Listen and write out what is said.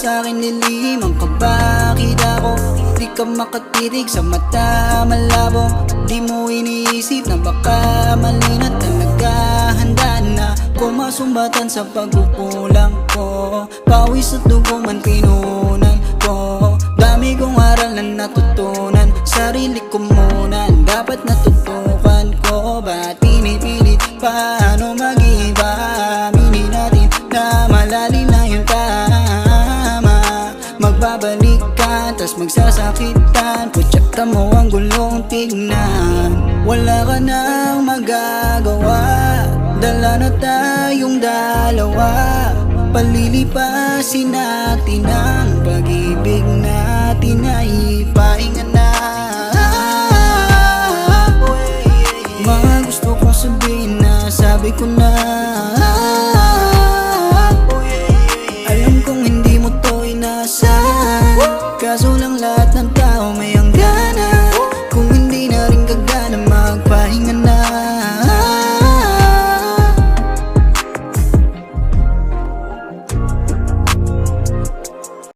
sa'kin lilim ang kabakit ako. Di ka makatitig sa mata malabo. Di mo iniisip na baka mali na talaga. Handa na kumasumbatan sa pagkukulang ko. Pawis at dugo man pinunan ko. Dami kong aral na natutunan. Sarili ko muna dapat natutukan ko. Ba't pinipilit paano mag-iba? Aminin natin na malalim na yung tama. Magbabalik ka, tas magsasakitan. Putsaka mo ang gulong tignan. Wala ka nang magagawa. Dala na tayong dalawa. Palilipasin natin ang pag-ibig natin ay pahinga na. Mga gusto kong sabihin na sabi ko na.